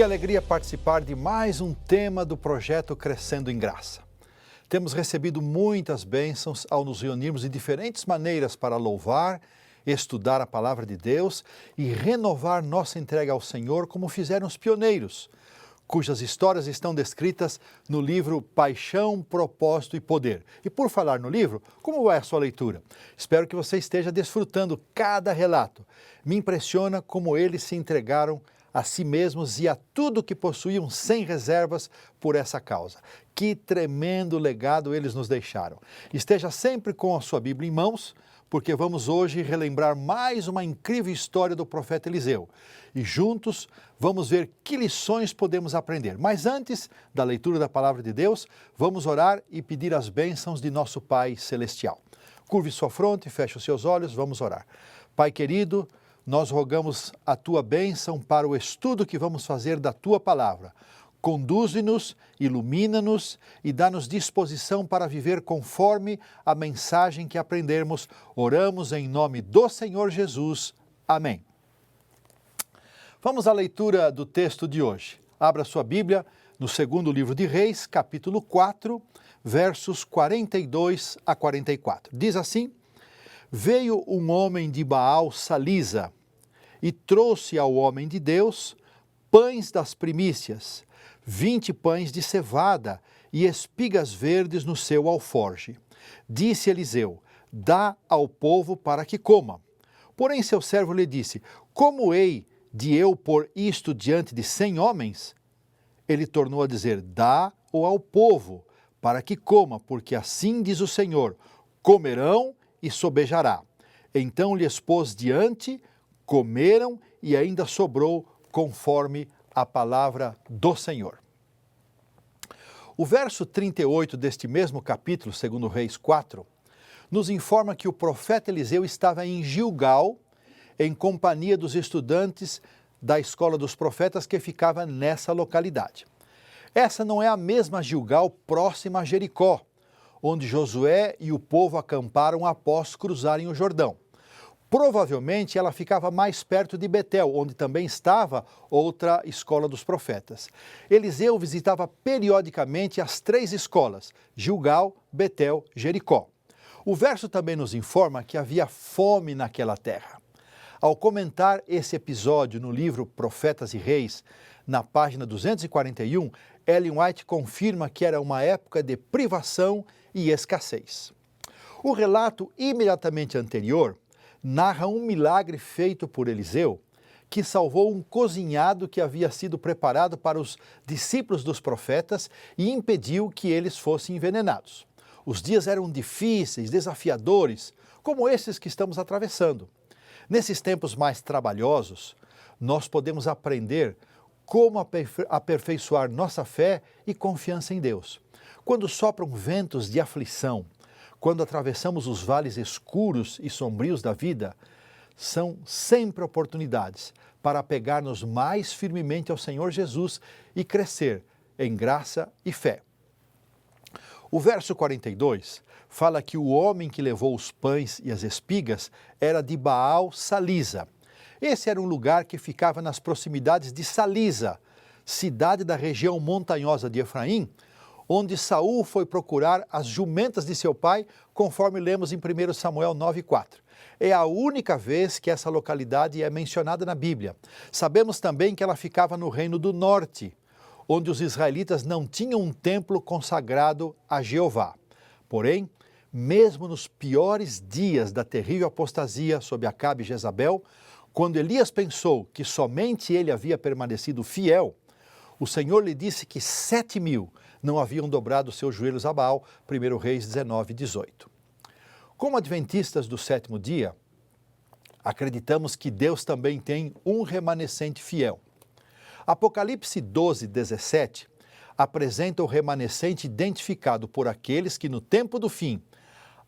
Que alegria participar de mais um tema do projeto Crescendo em Graça. Temos recebido muitas bênçãos ao nos reunirmos de diferentes maneiras para louvar, estudar a Palavra de Deus e renovar nossa entrega ao Senhor como fizeram os pioneiros, cujas histórias estão descritas no livro Paixão, Propósito e Poder. E por falar no livro, como vai a sua leitura? Espero que você esteja desfrutando cada relato. Me impressiona como eles se entregaram a si mesmos e a tudo que possuíam sem reservas por essa causa. Que tremendo legado eles nos deixaram. Esteja sempre com a sua Bíblia em mãos, porque vamos hoje relembrar mais uma incrível história do profeta Eliseu. E juntos vamos ver que lições podemos aprender. Mas antes da leitura da Palavra de Deus, vamos orar e pedir as bênçãos de nosso Pai Celestial. Curve sua fronte, feche os seus olhos, vamos orar. Pai querido, nós rogamos a Tua bênção para o estudo que vamos fazer da Tua Palavra. Conduze-nos, ilumina-nos e dá-nos disposição para viver conforme a mensagem que aprendermos. Oramos em nome do Senhor Jesus. Amém. Vamos à leitura do texto de hoje. Abra sua Bíblia no segundo livro de Reis, capítulo 4, versos 42 a 44. Diz assim: Veio um homem de Baal Salisa e trouxe ao homem de Deus pães das primícias, 20 pães de cevada e espigas verdes no seu alforje. Disse Eliseu: dá ao povo para que coma. Porém seu servo lhe disse: como hei de eu pôr isto diante de 100 homens? Ele tornou a dizer: dá-o ao povo para que coma, porque assim diz o Senhor: comerão e sobejará. Então lhe expôs diante, comeram e ainda sobrou conforme a palavra do Senhor. O verso 38 deste mesmo capítulo, segundo Reis 4, nos informa que o profeta Eliseu estava em Gilgal, em companhia dos estudantes da escola dos profetas que ficava nessa localidade. Essa não é a mesma Gilgal próxima a Jericó, onde Josué e o povo acamparam após cruzarem o Jordão. Provavelmente ela ficava mais perto de Betel, onde também estava outra escola dos profetas. Eliseu visitava periodicamente as 3 escolas, Gilgal, Betel, Jericó. O verso também nos informa que havia fome naquela terra. Ao comentar esse episódio no livro Profetas e Reis, na página 241, Ellen White confirma que era uma época de privação e escassez. O relato imediatamente anterior narra um milagre feito por Eliseu, que salvou um cozinhado que havia sido preparado para os discípulos dos profetas e impediu que eles fossem envenenados. Os dias eram difíceis, desafiadores, como esses que estamos atravessando. Nesses tempos mais trabalhosos, nós podemos aprender como aperfeiçoar nossa fé e confiança em Deus. Quando sopram ventos de aflição, quando atravessamos os vales escuros e sombrios da vida, são sempre oportunidades para apegar-nos mais firmemente ao Senhor Jesus e crescer em graça e fé. O verso 42 fala que o homem que levou os pães e as espigas era de Baal Salisa. Esse era um lugar que ficava nas proximidades de Salisa, cidade da região montanhosa de Efraim, onde Saul foi procurar as jumentas de seu pai, conforme lemos em 1 Samuel 9,4. É a única vez que essa localidade é mencionada na Bíblia. Sabemos também que ela ficava no Reino do Norte, onde os israelitas não tinham um templo consagrado a Jeová. Porém, mesmo nos piores dias da terrível apostasia sob Acabe e Jezabel, quando Elias pensou que somente ele havia permanecido fiel, o Senhor lhe disse que 7.000 não haviam dobrado seus joelhos a Baal, 1 Reis 19:18. Como adventistas do 7º dia, acreditamos que Deus também tem um remanescente fiel. Apocalipse 12:17 apresenta o remanescente identificado por aqueles que no tempo do fim,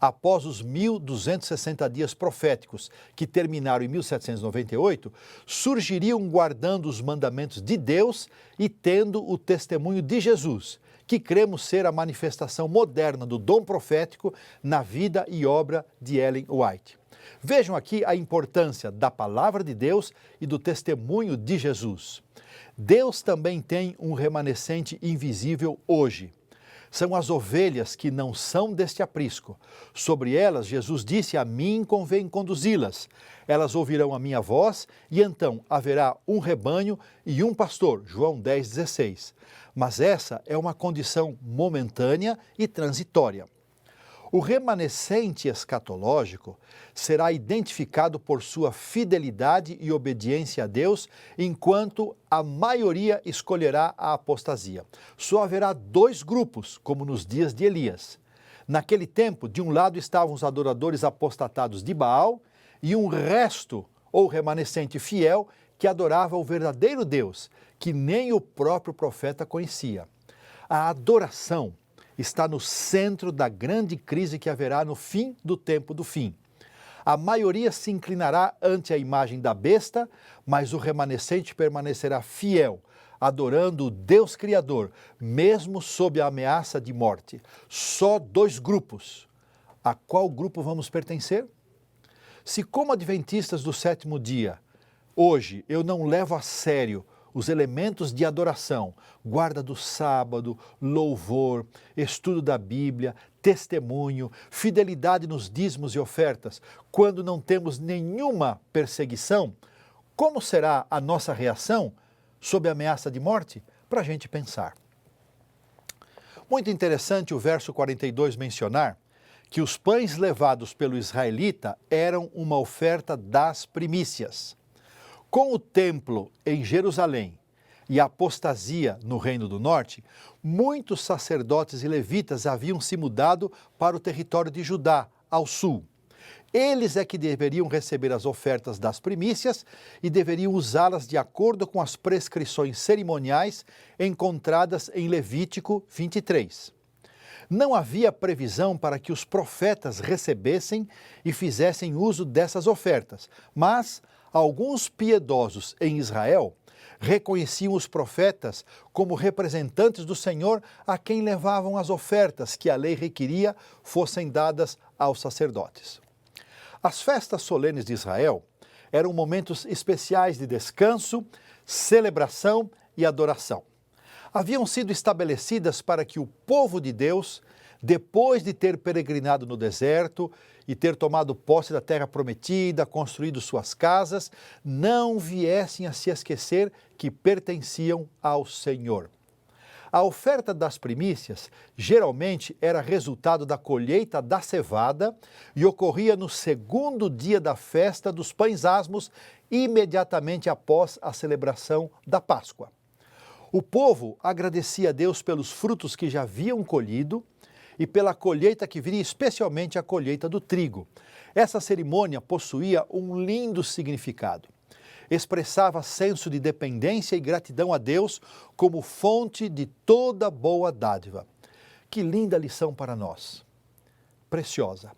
após os 1.260 dias proféticos que terminaram em 1798, surgiriam guardando os mandamentos de Deus e tendo o testemunho de Jesus, que cremos ser a manifestação moderna do dom profético na vida e obra de Ellen White. Vejam aqui a importância da palavra de Deus e do testemunho de Jesus. Deus também tem um remanescente invisível hoje. São as ovelhas que não são deste aprisco. Sobre elas, Jesus disse: a mim convém conduzi-las. Elas ouvirão a minha voz, e então haverá um rebanho e um pastor. João 10,16. Mas essa é uma condição momentânea e transitória. O remanescente escatológico será identificado por sua fidelidade e obediência a Deus, enquanto a maioria escolherá a apostasia. Só haverá dois grupos, como nos dias de Elias. Naquele tempo, de um lado estavam os adoradores apostatados de Baal e um resto, ou remanescente fiel, que adorava o verdadeiro Deus, que nem o próprio profeta conhecia. A adoração está no centro da grande crise que haverá no fim do tempo do fim. A maioria se inclinará ante a imagem da besta, mas o remanescente permanecerá fiel, adorando o Deus Criador, mesmo sob a ameaça de morte. Só dois grupos. A qual grupo vamos pertencer? Se, como adventistas do sétimo dia, hoje eu não levo a sério os elementos de adoração, guarda do sábado, louvor, estudo da Bíblia, testemunho, fidelidade nos dízimos e ofertas, quando não temos nenhuma perseguição, como será a nossa reação sob a ameaça de morte? Para a gente pensar. Muito interessante o verso 42 mencionar que os pães levados pelo israelita eram uma oferta das primícias. Com o templo em Jerusalém e a apostasia no Reino do Norte, muitos sacerdotes e levitas haviam se mudado para o território de Judá, ao sul. Eles é que deveriam receber as ofertas das primícias e deveriam usá-las de acordo com as prescrições cerimoniais encontradas em Levítico 23. Não havia previsão para que os profetas recebessem e fizessem uso dessas ofertas, mas alguns piedosos em Israel reconheciam os profetas como representantes do Senhor a quem levavam as ofertas que a lei requeria fossem dadas aos sacerdotes. As festas solenes de Israel eram momentos especiais de descanso, celebração e adoração. Haviam sido estabelecidas para que o povo de Deus, depois de ter peregrinado no deserto e ter tomado posse da terra prometida, construído suas casas, não viessem a se esquecer que pertenciam ao Senhor. A oferta das primícias geralmente era resultado da colheita da cevada e ocorria no segundo dia da festa dos pães asmos, imediatamente após a celebração da Páscoa. O povo agradecia a Deus pelos frutos que já haviam colhido e pela colheita que viria, especialmente a colheita do trigo. Essa cerimônia possuía um lindo significado. Expressava senso de dependência e gratidão a Deus como fonte de toda boa dádiva. Que linda lição para nós! Preciosa.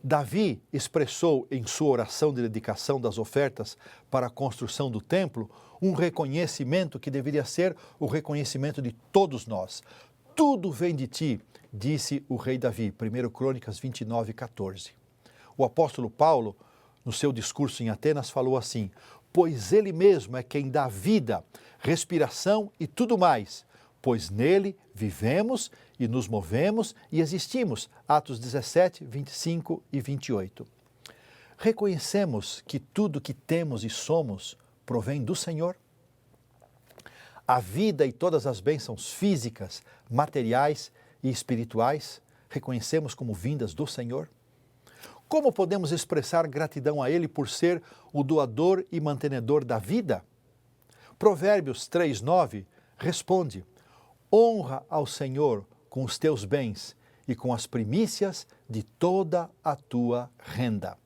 Davi expressou em sua oração de dedicação das ofertas para a construção do templo um reconhecimento que deveria ser o reconhecimento de todos nós. Tudo vem de ti, disse o rei Davi, 1 Crônicas 29, 14. O apóstolo Paulo, no seu discurso em Atenas, falou assim: pois ele mesmo é quem dá vida, respiração e tudo mais, pois nele vivemos e nos movemos e existimos. Atos 17, 25 e 28. Reconhecemos que tudo que temos e somos provém do Senhor? A vida e todas as bênçãos físicas, materiais e espirituais reconhecemos como vindas do Senhor? Como podemos expressar gratidão a Ele por ser o doador e mantenedor da vida? Provérbios 3:9 responde: honra ao Senhor com os teus bens e com as primícias de toda a tua renda.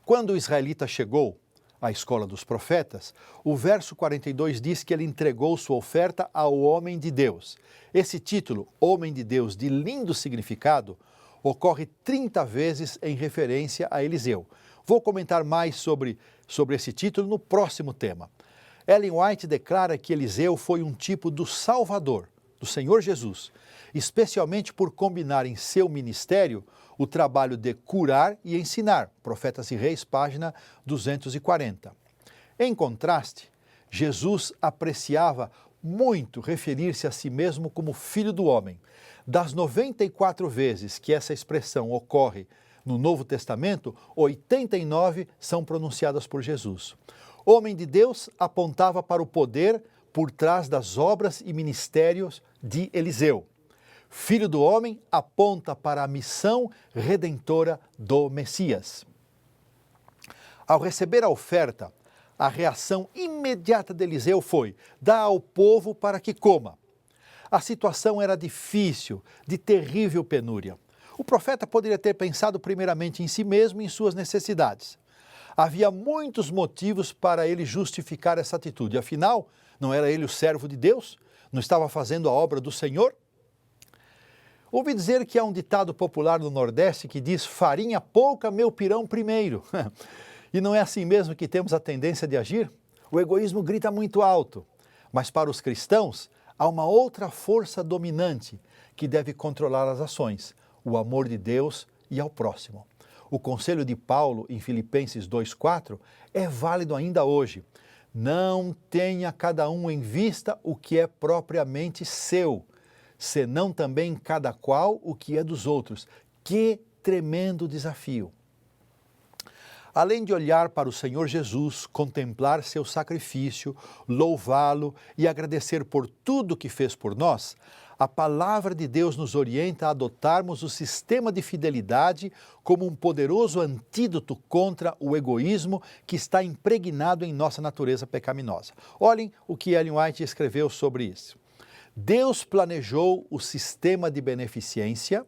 Quando o israelita chegou à escola dos profetas, o verso 42 diz que ele entregou sua oferta ao homem de Deus. Esse título, homem de Deus, de lindo significado, ocorre 30 vezes em referência a Eliseu. Vou comentar mais sobre esse título no próximo tema. Ellen White declara que Eliseu foi um tipo do Salvador, do Senhor Jesus, especialmente por combinar em seu ministério o trabalho de curar e ensinar, Profetas e Reis, página 240. Em contraste, Jesus apreciava muito referir-se a si mesmo como Filho do Homem. Das 94 vezes que essa expressão ocorre no Novo Testamento, 89 são pronunciadas por Jesus. Homem de Deus apontava para o poder por trás das obras e ministérios de Eliseu. Filho do Homem aponta para a missão redentora do Messias. Ao receber a oferta, a reação imediata de Eliseu foi: dá ao povo para que coma. A situação era difícil, de terrível penúria. O profeta poderia ter pensado primeiramente em si mesmo e em suas necessidades. Havia muitos motivos para ele justificar essa atitude. Afinal, não era ele o servo de Deus? Não estava fazendo a obra do Senhor? Ouvi dizer que há um ditado popular no Nordeste que diz: farinha pouca, meu pirão primeiro. E não é assim mesmo que temos a tendência de agir? O egoísmo grita muito alto, mas para os cristãos há uma outra força dominante que deve controlar as ações: o amor de Deus e ao próximo. O conselho de Paulo em Filipenses 2,4 é válido ainda hoje. Não tenha cada um em vista o que é propriamente seu, senão também cada qual o que é dos outros. Que tremendo desafio! Além de olhar para o Senhor Jesus, contemplar seu sacrifício, louvá-lo e agradecer por tudo que fez por nós, a palavra de Deus nos orienta a adotarmos o sistema de fidelidade como um poderoso antídoto contra o egoísmo que está impregnado em nossa natureza pecaminosa. Olhem o que Ellen White escreveu sobre isso. Deus planejou o sistema de beneficência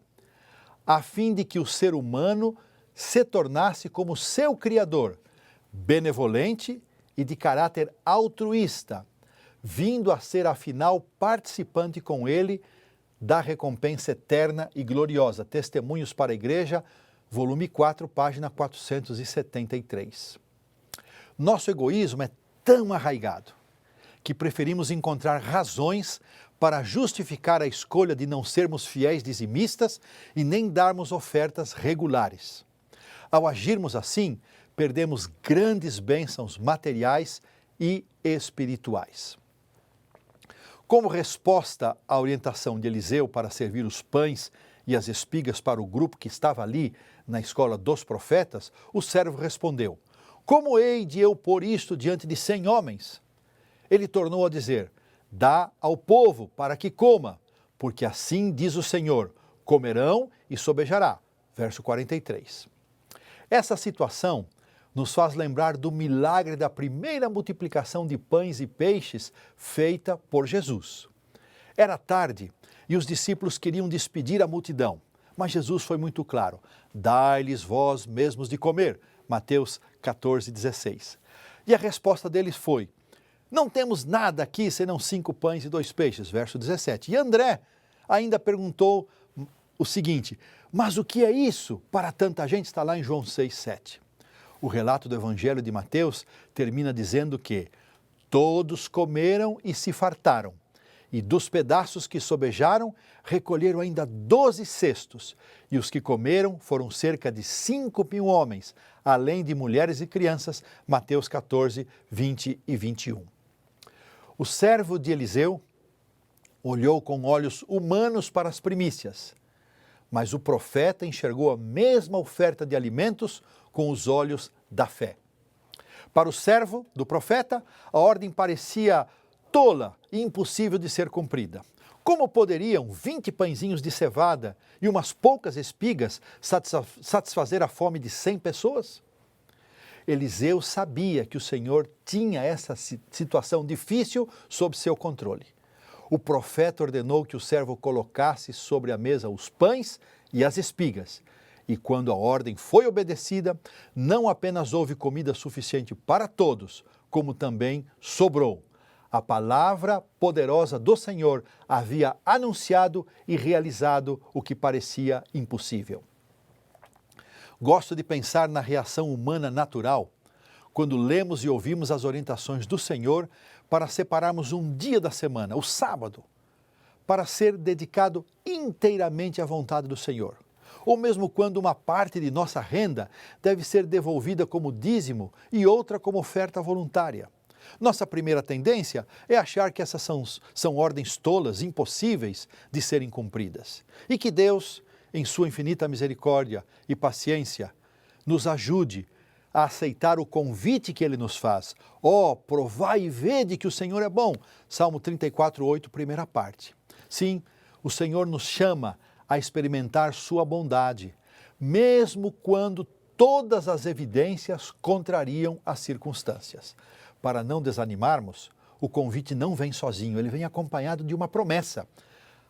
a fim de que o ser humano se tornasse como seu Criador, benevolente e de caráter altruísta, vindo a ser, afinal, participante com ele da recompensa eterna e gloriosa. Testemunhos para a Igreja, volume 4, página 473. Nosso egoísmo é tão arraigado que preferimos encontrar razões para justificar a escolha de não sermos fiéis dizimistas e nem darmos ofertas regulares. Ao agirmos assim, perdemos grandes bênçãos materiais e espirituais. Como resposta à orientação de Eliseu para servir os pães e as espigas para o grupo que estava ali na escola dos profetas, o servo respondeu: como hei de eu pôr isto diante de 100 homens? Ele tornou a dizer: dá ao povo para que coma, porque assim diz o Senhor, comerão e sobejará. Verso 43. Essa situação nos faz lembrar do milagre da primeira multiplicação de pães e peixes feita por Jesus. Era tarde e os discípulos queriam despedir a multidão, mas Jesus foi muito claro: dai-lhes vós mesmos de comer. Mateus 14,16. E a resposta deles foi: não temos nada aqui senão 5 pães e 2 peixes. Verso 17. E André ainda perguntou o seguinte: mas o que é isso para tanta gente? Está lá em João 6,7. O relato do Evangelho de Mateus termina dizendo que todos comeram e se fartaram, e dos pedaços que sobejaram, recolheram ainda 12 cestos, e os que comeram foram cerca de 5.000 homens, além de mulheres e crianças. Mateus 14, 20 e 21. O servo de Eliseu olhou com olhos humanos para as primícias, mas o profeta enxergou a mesma oferta de alimentos com os olhos da fé. Para o servo do profeta, a ordem parecia tola e impossível de ser cumprida. Como poderiam 20 pãezinhos de cevada e umas poucas espigas satisfazer a fome de 100 pessoas? Eliseu sabia que o Senhor tinha essa situação difícil sob seu controle. O profeta ordenou que o servo colocasse sobre a mesa os pães e as espigas. E quando a ordem foi obedecida, não apenas houve comida suficiente para todos, como também sobrou. A palavra poderosa do Senhor havia anunciado e realizado o que parecia impossível. Gosto de pensar na reação humana natural quando lemos e ouvimos as orientações do Senhor para separarmos um dia da semana, o sábado, para ser dedicado inteiramente à vontade do Senhor. Ou mesmo quando uma parte de nossa renda deve ser devolvida como dízimo e outra como oferta voluntária. Nossa primeira tendência é achar que essas são ordens tolas, impossíveis de serem cumpridas. E que Deus, em sua infinita misericórdia e paciência, nos ajude a aceitar o convite que Ele nos faz. Provai e vede que o Senhor é bom. Salmo 34:8, primeira parte. Sim, o Senhor nos chama a experimentar sua bondade, mesmo quando todas as evidências contrariam as circunstâncias. Para não desanimarmos, o convite não vem sozinho, ele vem acompanhado de uma promessa.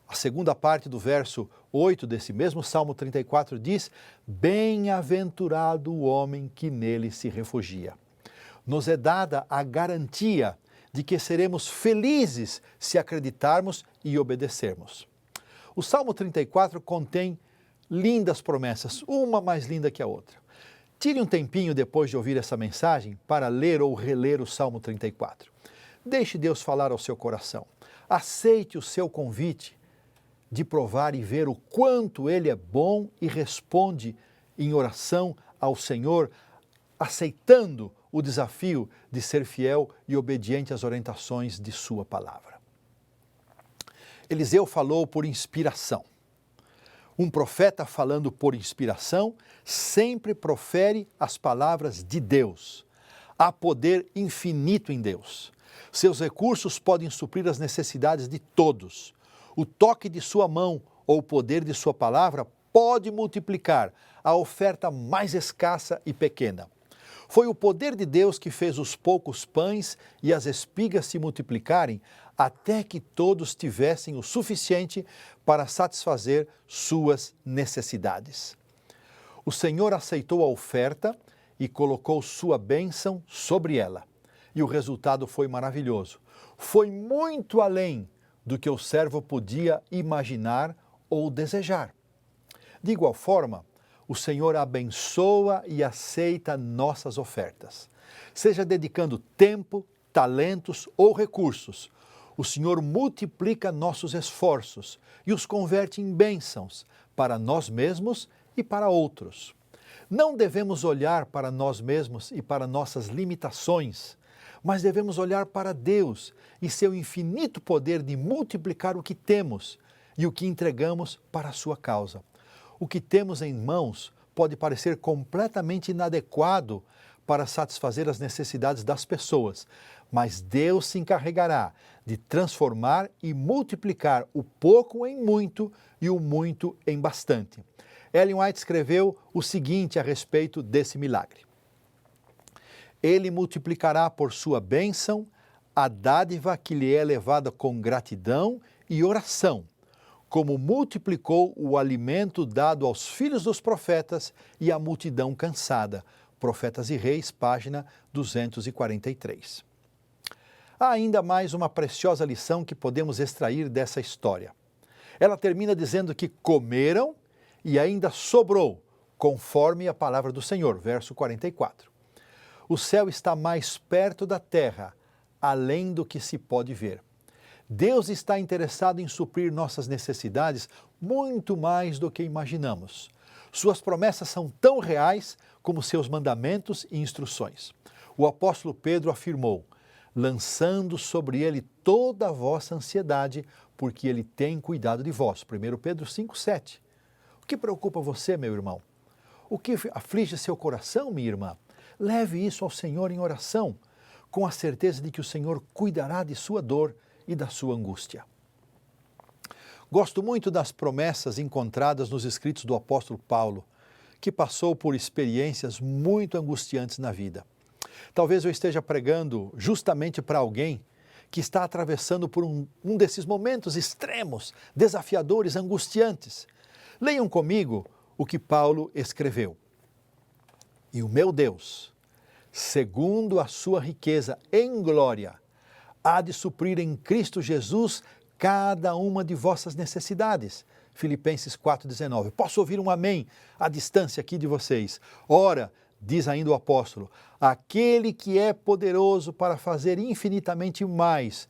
A segunda parte do verso 8 desse mesmo Salmo 34 diz: bem-aventurado o homem que nele se refugia. Nos é dada a garantia de que seremos felizes se acreditarmos e obedecermos. O Salmo 34 contém lindas promessas, uma mais linda que a outra. Tire um tempinho depois de ouvir essa mensagem para ler ou reler o Salmo 34. Deixe Deus falar ao seu coração. Aceite o seu convite de provar e ver o quanto Ele é bom e responde em oração ao Senhor, aceitando o desafio de ser fiel e obediente às orientações de sua palavra. Eliseu falou por inspiração. Um profeta falando por inspiração sempre profere as palavras de Deus. Há poder infinito em Deus. Seus recursos podem suprir as necessidades de todos. O toque de sua mão ou o poder de sua palavra pode multiplicar a oferta mais escassa e pequena. Foi o poder de Deus que fez os poucos pães e as espigas se multiplicarem até que todos tivessem o suficiente para satisfazer suas necessidades. O Senhor aceitou a oferta e colocou sua bênção sobre ela. E o resultado foi maravilhoso. Foi muito além do que o servo podia imaginar ou desejar. De igual forma, o Senhor abençoa e aceita nossas ofertas. Seja dedicando tempo, talentos ou recursos, o Senhor multiplica nossos esforços e os converte em bênçãos para nós mesmos e para outros. Não devemos olhar para nós mesmos e para nossas limitações, mas devemos olhar para Deus e seu infinito poder de multiplicar o que temos e o que entregamos para a sua causa. O que temos em mãos pode parecer completamente inadequado para satisfazer as necessidades das pessoas, mas Deus se encarregará de transformar e multiplicar o pouco em muito e o muito em bastante. Ellen White escreveu o seguinte a respeito desse milagre: Ele multiplicará por sua bênção a dádiva que lhe é levada com gratidão e oração, como multiplicou o alimento dado aos filhos dos profetas e à multidão cansada. Profetas e Reis, página 243. Há ainda mais uma preciosa lição que podemos extrair dessa história. Ela termina dizendo que comeram e ainda sobrou, conforme a palavra do Senhor, verso 44. O céu está mais perto da terra, além do que se pode ver. Deus está interessado em suprir nossas necessidades muito mais do que imaginamos. Suas promessas são tão reais como seus mandamentos e instruções. O apóstolo Pedro afirmou: lançando sobre ele toda a vossa ansiedade, porque ele tem cuidado de vós. 1 Pedro 5,7. O que preocupa você, meu irmão? O que aflige seu coração, minha irmã? Leve isso ao Senhor em oração, com a certeza de que o Senhor cuidará de sua dor e da sua angústia. Gosto muito das promessas encontradas nos escritos do apóstolo Paulo, que passou por experiências muito angustiantes na vida. Talvez eu esteja pregando justamente para alguém que está atravessando por um desses momentos extremos, desafiadores, angustiantes. Leiam comigo o que Paulo escreveu. E o meu Deus, segundo a sua riqueza em glória, há de suprir em Cristo Jesus cada uma de vossas necessidades. Filipenses 4,19. Posso ouvir um amém à distância aqui de vocês? Ora, diz ainda o apóstolo, aquele que é poderoso para fazer infinitamente mais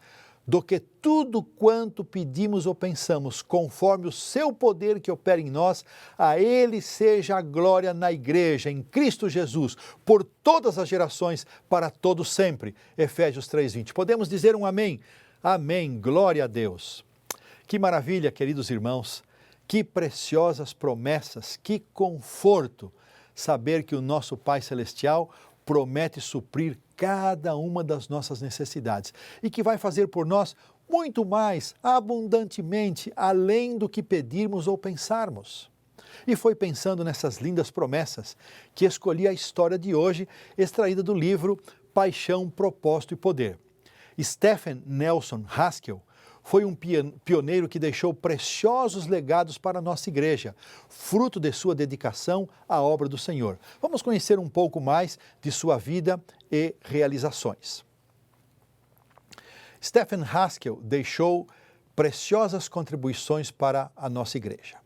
do que tudo quanto pedimos ou pensamos, conforme o seu poder que opera em nós, a Ele seja a glória na Igreja, em Cristo Jesus, por todas as gerações, para todos sempre. Efésios 3:20. Podemos dizer um amém? Amém. Glória a Deus. Que maravilha, queridos irmãos, que preciosas promessas, que conforto saber que o nosso Pai Celestial promete suprir cada uma das nossas necessidades e que vai fazer por nós muito mais, abundantemente, além do que pedirmos ou pensarmos. E foi pensando nessas lindas promessas que escolhi a história de hoje, extraída do livro Paixão, Propósito e Poder. Stephen Nelson Haskell foi um pioneiro que deixou preciosos legados para a nossa igreja, fruto de sua dedicação à obra do Senhor. Vamos conhecer um pouco mais de sua vida e realizações. Stephen Haskell deixou preciosas contribuições para a nossa igreja.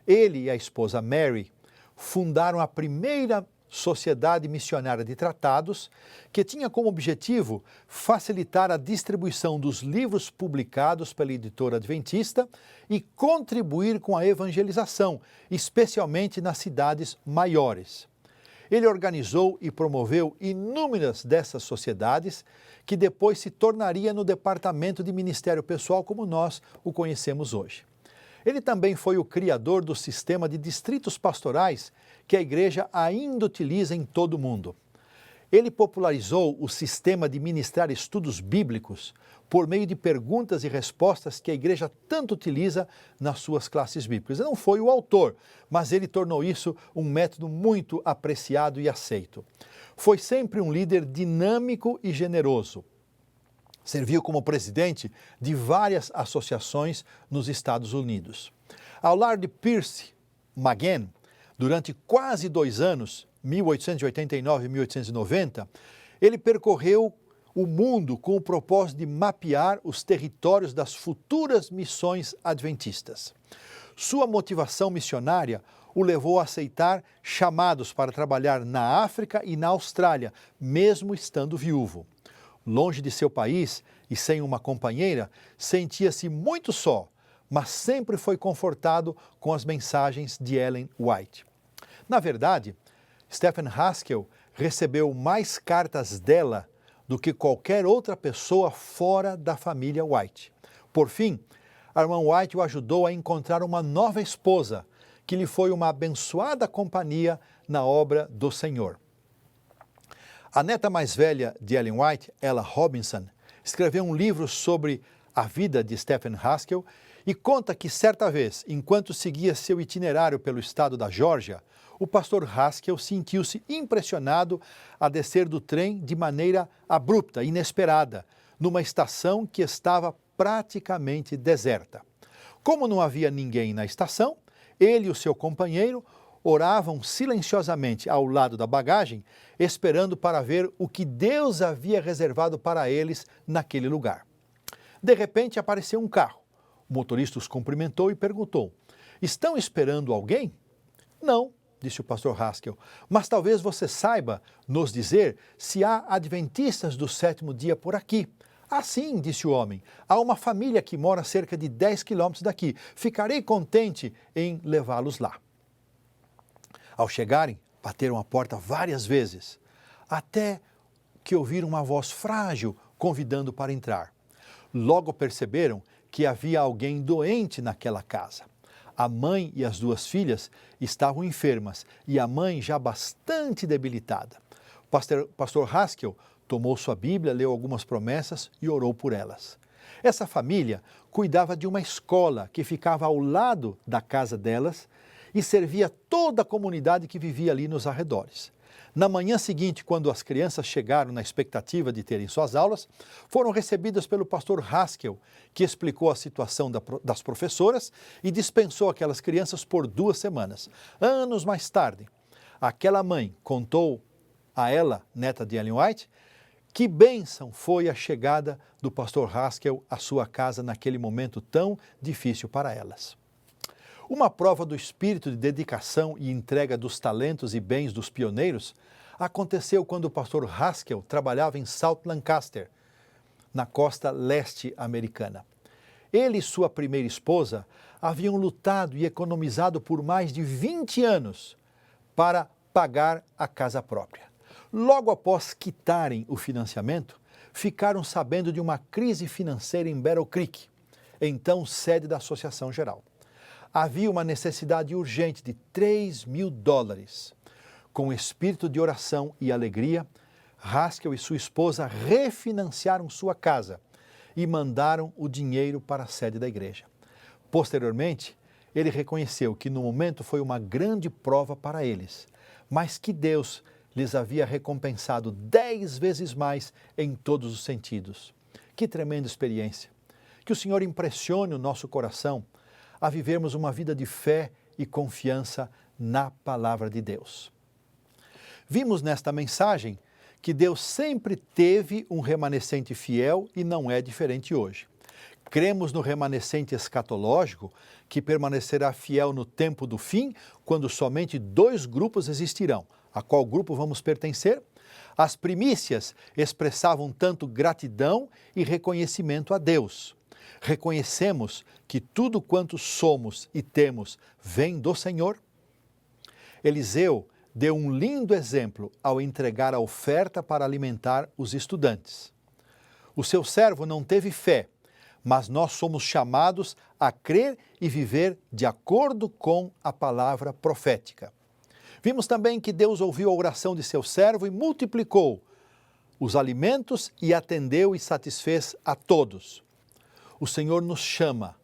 Ele e a esposa Mary fundaram a primeira Sociedade Missionária de Tratados, que tinha como objetivo facilitar a distribuição dos livros publicados pela editora adventista e contribuir com a evangelização, especialmente nas cidades maiores. Ele organizou e promoveu inúmeras dessas sociedades, que depois se tornaria no Departamento de Ministério Pessoal como nós o conhecemos hoje. Ele também foi o criador do sistema de distritos pastorais que a igreja ainda utiliza em todo o mundo. Ele popularizou o sistema de ministrar estudos bíblicos por meio de perguntas e respostas que a igreja tanto utiliza nas suas classes bíblicas. Não foi o autor, mas ele tornou isso um método muito apreciado e aceito. Foi sempre um líder dinâmico e generoso. Serviu como presidente de várias associações nos Estados Unidos. Ao lado de Percy Magen, durante quase 2 anos, 1889 e 1890, ele percorreu o mundo com o propósito de mapear os territórios das futuras missões adventistas. Sua motivação missionária o levou a aceitar chamados para trabalhar na África e na Austrália, mesmo estando viúvo. Longe de seu país e sem uma companheira, sentia-se muito só, mas sempre foi confortado com as mensagens de Ellen White. Na verdade, Stephen Haskell recebeu mais cartas dela do que qualquer outra pessoa fora da família White. Por fim, a irmã White o ajudou a encontrar uma nova esposa, que lhe foi uma abençoada companhia na obra do Senhor. A neta mais velha de Ellen White, Ella Robinson, escreveu um livro sobre a vida de Stephen Haskell e conta que certa vez, enquanto seguia seu itinerário pelo estado da Geórgia, o pastor Haskell sentiu-se impressionado a descer do trem de maneira abrupta, inesperada, numa estação que estava praticamente deserta. Como não havia ninguém na estação, ele e o seu companheiro oravam silenciosamente ao lado da bagagem, esperando para ver o que Deus havia reservado para eles naquele lugar. De repente apareceu um carro. O motorista os cumprimentou e perguntou: "Estão esperando alguém?" "Não", disse o pastor Haskell, "mas talvez você saiba nos dizer se há adventistas do 7º dia por aqui." "Ah, sim", disse o homem, "há uma família que mora a cerca de 10 quilômetros daqui. Ficarei contente em levá-los lá." Ao chegarem, bateram a porta várias vezes, até que ouviram uma voz frágil convidando para entrar. Logo perceberam que havia alguém doente naquela casa. A mãe e as 2 filhas estavam enfermas e a mãe já bastante debilitada. O pastor Haskell tomou sua Bíblia, leu algumas promessas e orou por elas. Essa família cuidava de uma escola que ficava ao lado da casa delas e servia toda a comunidade que vivia ali nos arredores. Na manhã seguinte, quando as crianças chegaram na expectativa de terem suas aulas, foram recebidas pelo pastor Haskell, que explicou a situação das professoras e dispensou aquelas crianças por 2 semanas. Anos mais tarde, aquela mãe contou a ela, neta de Ellen White, que bênção foi a chegada do pastor Haskell à sua casa naquele momento tão difícil para elas. Uma prova do espírito de dedicação e entrega dos talentos e bens dos pioneiros aconteceu quando o pastor Haskell trabalhava em South Lancaster, na costa leste americana. Ele e sua primeira esposa haviam lutado e economizado por mais de 20 anos para pagar a casa própria. Logo após quitarem o financiamento, ficaram sabendo de uma crise financeira em Battle Creek, então sede da Associação Geral. Havia uma necessidade urgente de $3.000. Com espírito de oração e alegria, Haskell e sua esposa refinanciaram sua casa e mandaram o dinheiro para a sede da igreja. Posteriormente, ele reconheceu que no momento foi uma grande prova para eles, mas que Deus lhes havia recompensado 10 vezes mais em todos os sentidos. Que tremenda experiência! Que o Senhor impressione o nosso coração a vivermos uma vida de fé e confiança na palavra de Deus. Vimos nesta mensagem que Deus sempre teve um remanescente fiel e não é diferente hoje. Cremos no remanescente escatológico, que permanecerá fiel no tempo do fim, quando somente 2 grupos existirão. A qual grupo vamos pertencer? As primícias expressavam tanto gratidão e reconhecimento a Deus. Reconhecemos que tudo quanto somos e temos vem do Senhor. Eliseu deu um lindo exemplo ao entregar a oferta para alimentar os estudantes. O seu servo não teve fé, mas nós somos chamados a crer e viver de acordo com a palavra profética. Vimos também que Deus ouviu a oração de seu servo e multiplicou os alimentos e atendeu e satisfez a todos. O Senhor nos chama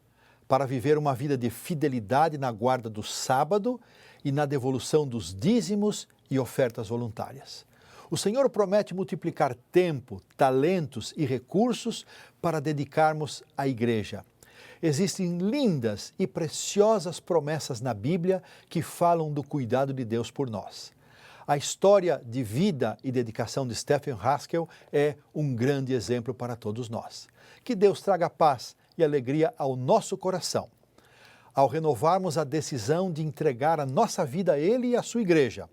para viver uma vida de fidelidade na guarda do sábado e na devolução dos dízimos e ofertas voluntárias. O Senhor promete multiplicar tempo, talentos e recursos para dedicarmos à igreja. Existem lindas e preciosas promessas na Bíblia que falam do cuidado de Deus por nós. A história de vida e dedicação de Stephen Haskell é um grande exemplo para todos nós. Que Deus traga paz e alegria ao nosso coração, ao renovarmos a decisão de entregar a nossa vida a Ele e à sua igreja,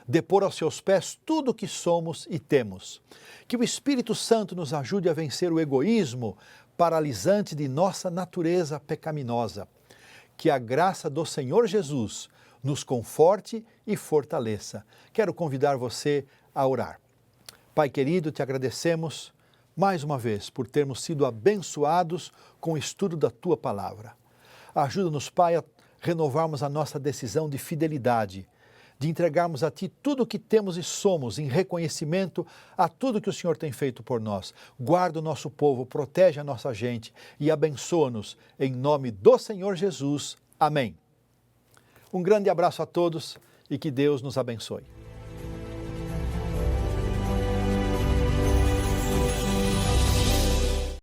depor aos seus pés tudo o que somos e temos. Que o Espírito Santo nos ajude a vencer o egoísmo paralisante de nossa natureza pecaminosa. Que a graça do Senhor Jesus nos conforte e fortaleça. Quero convidar você a orar. Pai querido, te agradecemos mais uma vez por termos sido abençoados com o estudo da Tua Palavra. Ajuda-nos, Pai, a renovarmos a nossa decisão de fidelidade, de entregarmos a Ti tudo o que temos e somos em reconhecimento a tudo que o Senhor tem feito por nós. Guarda o nosso povo, protege a nossa gente e abençoa-nos em nome do Senhor Jesus. Amém. Um grande abraço a todos e que Deus nos abençoe.